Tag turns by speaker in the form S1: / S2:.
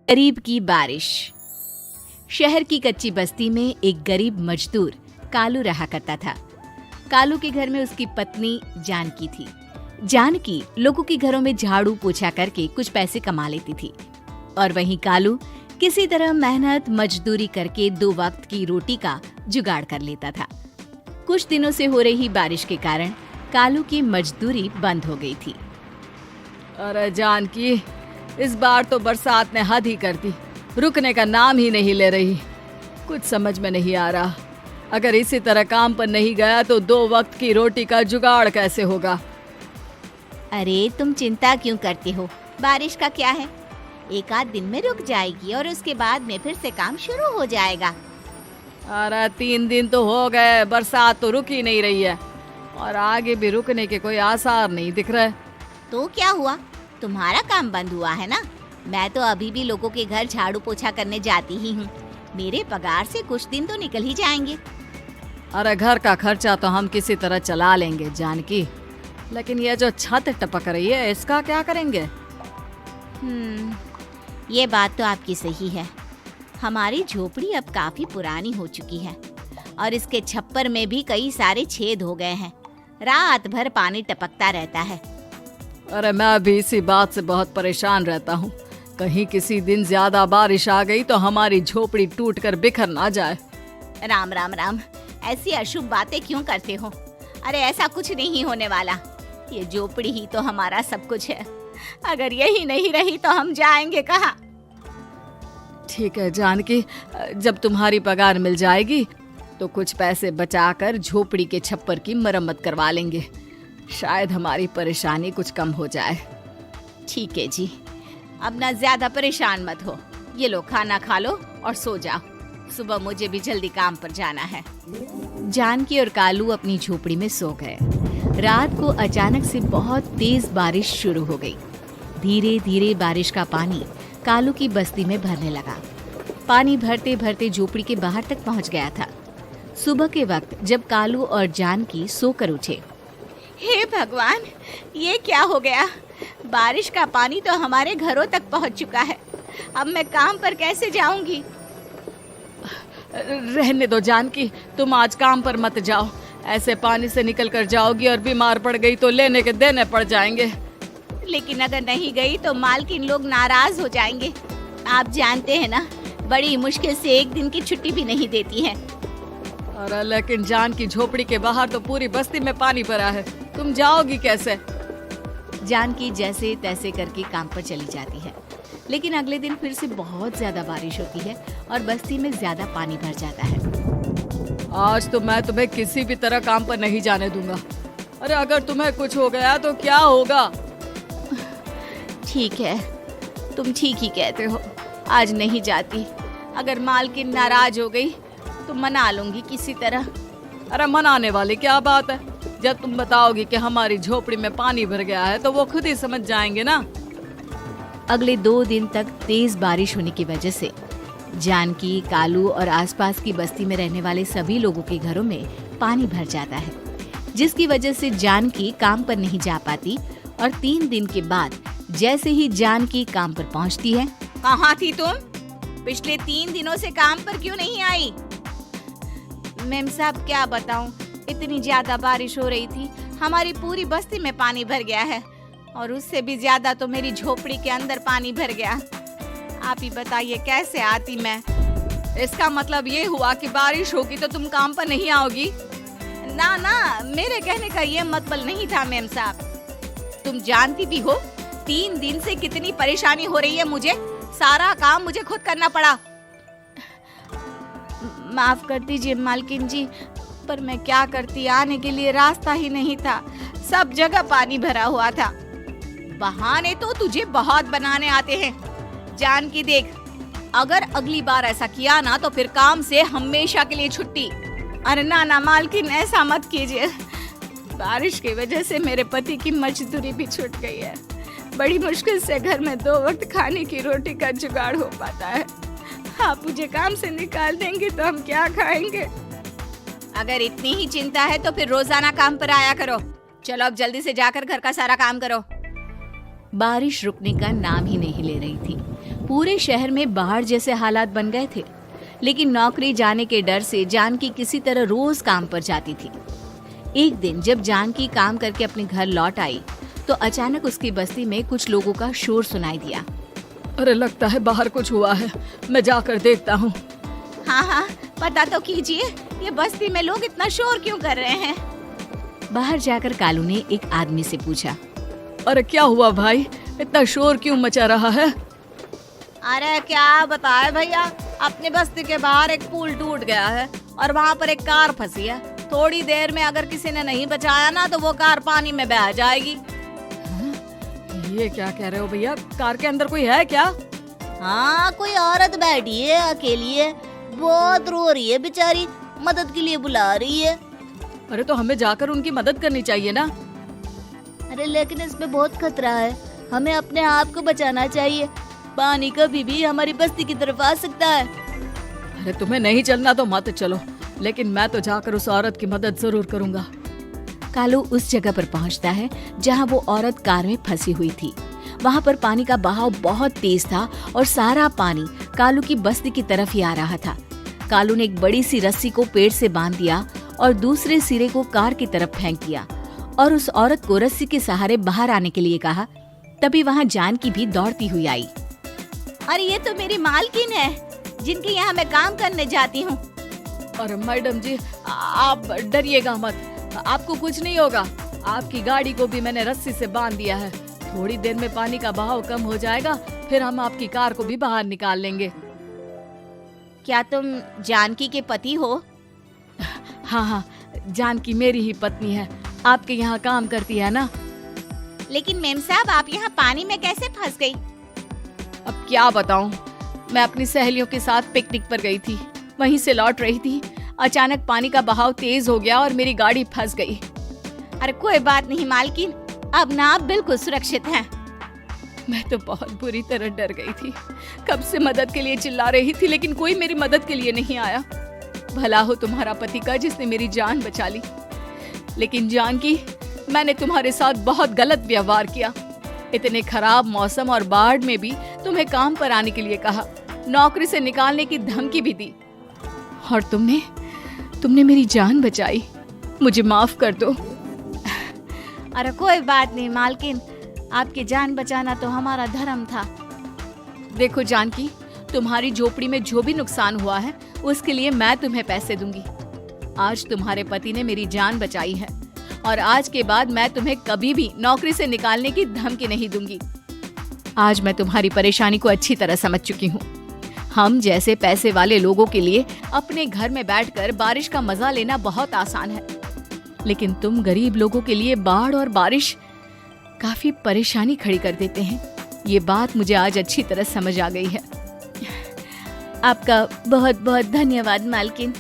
S1: गरीब की बारिश। शहर की कच्ची बस्ती में एक गरीब मजदूर कालू रहा करता था। कालू के घर में उसकी पत्नी जानकी थी। जानकी लोगों के घरों में झाड़ू पोछा करके कुछ पैसे कमा लेती थी और वहीं कालू किसी तरह मेहनत मजदूरी करके 2 वक्त की रोटी का जुगाड़ कर लेता था। कुछ दिनों से हो रही बारिश के कारण कालू की मजदूरी बंद हो गई थी।
S2: अरे जानकी, इस बार तो बरसात ने हद ही कर दी, रुकने का नाम ही नहीं ले रही। कुछ समझ में नहीं आ रहा, अगर इसी तरह काम पर नहीं गया तो 2 वक्त की रोटी का जुगाड़ कैसे होगा।
S3: अरे तुम चिंता क्यों करते हो, बारिश का क्या है, 1 आध दिन में रुक जाएगी और उसके बाद में फिर से काम शुरू हो जाएगा।
S2: अरे 3 दिन तो हो गए, बरसात तो रुक ही नहीं रही है और आगे भी रुकने के कोई आसार नहीं दिख रहे।
S3: तो क्या हुआ, तुम्हारा काम बंद हुआ है ना? मैं तो अभी भी लोगों के घर झाड़ू पोछा करने जाती ही हूँ। मेरे पगार से कुछ दिन तो निकल ही जाएंगे।
S2: अरे घर का खर्चा तो हम किसी तरह चला लेंगे जानकी, लेकिन ये जो छत टपक रही है इसका क्या करेंगे?
S3: ये बात तो आपकी सही है। हमारी झोपड़ी अब काफी पुरानी हो चुकी है और इसके छप्पर में भी कई सारे छेद हो गए हैं। रात भर पानी टपकता रहता है।
S2: अरे मैं भी इसी बात से बहुत परेशान रहता हूँ। कहीं किसी दिन ज्यादा बारिश आ गई तो हमारी झोपड़ी टूटकर बिखर ना जाए।
S3: राम राम राम, ऐसी अशुभ बातें क्यों करते हो? अरे ऐसा कुछ नहीं होने वाला। ये झोपड़ी ही तो हमारा सब कुछ है। अगर यही नहीं रही तो हम जाएंगे कहाँ?
S2: ठीक है जानकी, जब तुम्हारी पगार मिल जाएगी तो कुछ पैसे बचाकर झोपड़ी के छप्पर की मरम्मत करवा लेंगे। शायद हमारी परेशानी कुछ कम हो जाए।
S3: ठीक है जी, अब ना ज्यादा परेशान मत हो। ये लो खाना खा लो और सो जाओ, सुबह मुझे भी जल्दी काम पर जाना है।
S1: जानकी और कालू अपनी झोपड़ी में सो गए। रात को अचानक से बहुत तेज बारिश शुरू हो गई। धीरे धीरे बारिश का पानी कालू की बस्ती में भरने लगा। पानी भरते भरते झोपड़ी के बाहर तक पहुंच गया था। सुबह के वक्त जब कालू और जानकी सोकर उठे,
S3: हे भगवान, ये क्या हो गया? बारिश का पानी तो हमारे घरों तक पहुंच चुका है। अब मैं काम पर कैसे जाऊंगी?
S2: रहने दो जानकी, तुम आज काम पर मत जाओ। ऐसे पानी से निकल कर जाओगी और बीमार पड़ गई तो लेने के देने पड़ जाएंगे।
S3: लेकिन अगर नहीं गई तो मालकिन लोग नाराज हो जाएंगे। आप जानते हैं ना, बड़ी मुश्किल से 1 दिन की छुट्टी भी नहीं देती है।
S2: अरे लेकिन जानकी, झोपड़ी के बाहर तो पूरी बस्ती में पानी भरा है, तुम जाओगी कैसे?
S1: जानकी जैसे तैसे करके काम पर चली जाती है, लेकिन अगले दिन फिर से बहुत ज्यादा बारिश होती है और बस्ती में ज्यादा पानी भर जाता है।
S2: आज तो मैं तुम्हें किसी भी तरह काम पर नहीं जाने दूंगा। अरे अगर तुम्हें कुछ हो गया तो क्या होगा?
S3: ठीक है, तुम ठीक ही कहते हो, आज नहीं जाती। अगर मालकिन नाराज हो गई तो मना लूंगी किसी तरह।
S2: अरे मनाने वाली क्या बात है, जब तुम बताओगी कि हमारी झोपड़ी में पानी भर गया है तो वो खुद ही समझ जाएंगे ना।
S1: अगले 2 दिन तक तेज बारिश होने की वजह से जानकी, कालू और आसपास की बस्ती में रहने वाले सभी लोगों के घरों में पानी भर जाता है, जिसकी वजह से जानकी काम पर नहीं जा पाती। और 3 दिन के बाद जैसे ही जानकी काम पर पहुंचती है,
S3: कहाँ थी तुम? पिछले 3 दिनों से काम पर क्यों नहीं आई? मेम साहब क्या बताऊं, इतनी ज्यादा बारिश हो रही थी, हमारी पूरी बस्ती में पानी भर गया है और उससे भी ज्यादा तो मेरी झोपड़ी के अंदर पानी भर गया। आप ही बताइए कैसे आती मैं?
S2: इसका मतलब ये हुआ कि बारिश होगी तो तुम काम पर नहीं आओगी?
S3: ना ना, मेरे कहने का ये मतलब नहीं था मेम साहब। तुम जानती भी हो 3 दिन से कितनी परेशानी हो रही है मुझे। सारा काम मुझे खुद करना पड़ा। माफ कर दीजिए मालकिन जी, पर मैं क्या करती, आने के लिए रास्ता ही नहीं था, सब जगह पानी भरा हुआ था। बहाने तो तुझे बहुत बनाने आते हैं। जानकी देख, अगर अगली बार ऐसा किया ना तो फिर काम से हमेशा के लिए छुट्टी। अरे ना ना मालकिन, ऐसा मत कीजिए। बारिश की वजह से मेरे पति की मजदूरी भी छूट गई है। बड़ी मुश्किल से घर में 2 वक्त खाने की रोटी का जुगाड़ हो पाता है। आप मुझे काम से निकाल देंगे तो हम क्या खाएंगे? अगर इतनी ही चिंता है तो फिर रोजाना काम पर आया करो। चलो अब जल्दी से जाकर घर का सारा काम करो।
S1: बारिश रुकने का नाम ही नहीं ले रही थी। पूरे शहर में बाढ़ जैसे हालात बन गए थे। लेकिन नौकरी जाने के डर से जानकी किसी तरह रोज काम पर जाती थी। एक दिन जब जानकी काम करके अपने घर लौट आई तो अचानक उसकी बस्ती में कुछ लोगों का शोर सुनाई दिया।
S2: अरे लगता है बाहर कुछ हुआ है, मैं जाकर देखता हूँ।
S3: हाँ, पता तो कीजिए, ये बस्ती में लोग इतना शोर क्यों कर रहे हैं?
S1: बाहर जाकर कालू ने एक आदमी से पूछा।
S2: अरे क्या हुआ भाई, इतना शोर क्यों मचा रहा है?
S3: अरे क्या बताए भैया, अपने बस्ती के बाहर एक पुल टूट गया है और वहाँ पर एक कार फंसी है। थोड़ी देर में अगर किसी ने नहीं बचाया ना तो वो कार पानी में बह जाएगी।
S2: ये क्या कह रहे हो भैया, कार के अंदर कोई है क्या?
S3: हाँ, कोई औरत बैठी है, अकेली है, बहुत रो रही है बेचारी, मदद के लिए बुला रही है।
S2: अरे तो हमें जाकर उनकी मदद करनी चाहिए ना।
S3: अरे लेकिन इसमें बहुत खतरा है, हमें अपने आप को बचाना चाहिए। पानी कभी भी हमारी बस्ती की तरफ आ सकता है।
S2: अरे तुम्हें नहीं चलना तो मत चलो, लेकिन मैं तो जाकर उस औरत की मदद जरूर करूंगा।
S1: कालू उस जगह पर पहुंचता है जहां वो औरत कार में फंसी हुई थी। वहां पर पानी का बहाव बहुत तेज था और सारा पानी कालू की बस्ती की तरफ ही आ रहा था। कालू ने एक बड़ी सी रस्सी को पेड़ से बांध दिया और दूसरे सिरे को कार की तरफ फेंक दिया और उस औरत को रस्सी के सहारे बाहर आने के लिए कहा। तभी वहां जानकी भी दौड़ती हुई आई।
S3: अरे ये तो मेरी मालकिन है, जिनके यहाँ मैं काम करने जाती हूँ।
S2: अरे मैडम जी, आप डरिएगा मत, आपको कुछ नहीं होगा। आपकी गाड़ी को भी मैंने रस्सी से बांध दिया है। थोड़ी देर में पानी का बहाव कम हो जाएगा, फिर हम आपकी कार को भी बाहर निकाल लेंगे।
S3: क्या तुम जानकी के पति हो?
S2: हाँ, जानकी मेरी ही पत्नी है, आपके यहाँ काम करती है ना।
S3: लेकिन मेम साहब, आप यहाँ पानी में कैसे फंस गई?
S2: अब क्या बताऊं, मैं अपनी सहेलियों के साथ पिकनिक पर गई थी, वहीं से लौट रही थी। अचानक पानी का बहाव तेज हो गया और मेरी गाड़ी फंस गई।
S3: अरे कोई बात नहीं मालकिन, अब ना आप बिल्कुल सुरक्षित हैं।
S2: मैं तो बहुत बुरी तरह डर गई थी। कब से मदद के लिए चिल्ला रही थी, लेकिन कोई मेरी मदद के लिए नहीं आया। भला हो तुम्हारा पति का जिसने मेरी जान बचा ली। लेकिन जानकी, मैंने तुम्हारे साथ बहुत गलत व्यवहार किया। इतने खराब मौसम और बाढ़ में भी तुम्हें काम पर आने के लिए कहा, नौकरी से निकालने की धमकी भी दी, और तुमने मेरी जान बचाई। मुझे माफ कर दो।
S3: अरे कोई बात नहीं मालकिन, आपकी जान बचाना तो हमारा धर्म था।
S2: देखो जानकी, तुम्हारी झोपड़ी में जो भी नुकसान हुआ है उसके लिए मैं तुम्हें पैसे दूंगी। आज तुम्हारे पति ने मेरी जान बचाई है और आज के बाद मैं तुम्हें कभी भी नौकरी से निकालने की धमकी नहीं दूंगी। आज मैं तुम्हारी परेशानी को अच्छी तरह समझ चुकी हूँ। हम जैसे पैसे वाले लोगों के लिए अपने घर में बैठकर बारिश का मजा लेना बहुत आसान है, लेकिन तुम गरीब लोगों के लिए बाढ़ और बारिश काफी परेशानी खड़ी कर देते हैं। ये बात मुझे आज अच्छी तरह समझ आ गई है।
S3: आपका बहुत बहुत धन्यवाद मालकिन।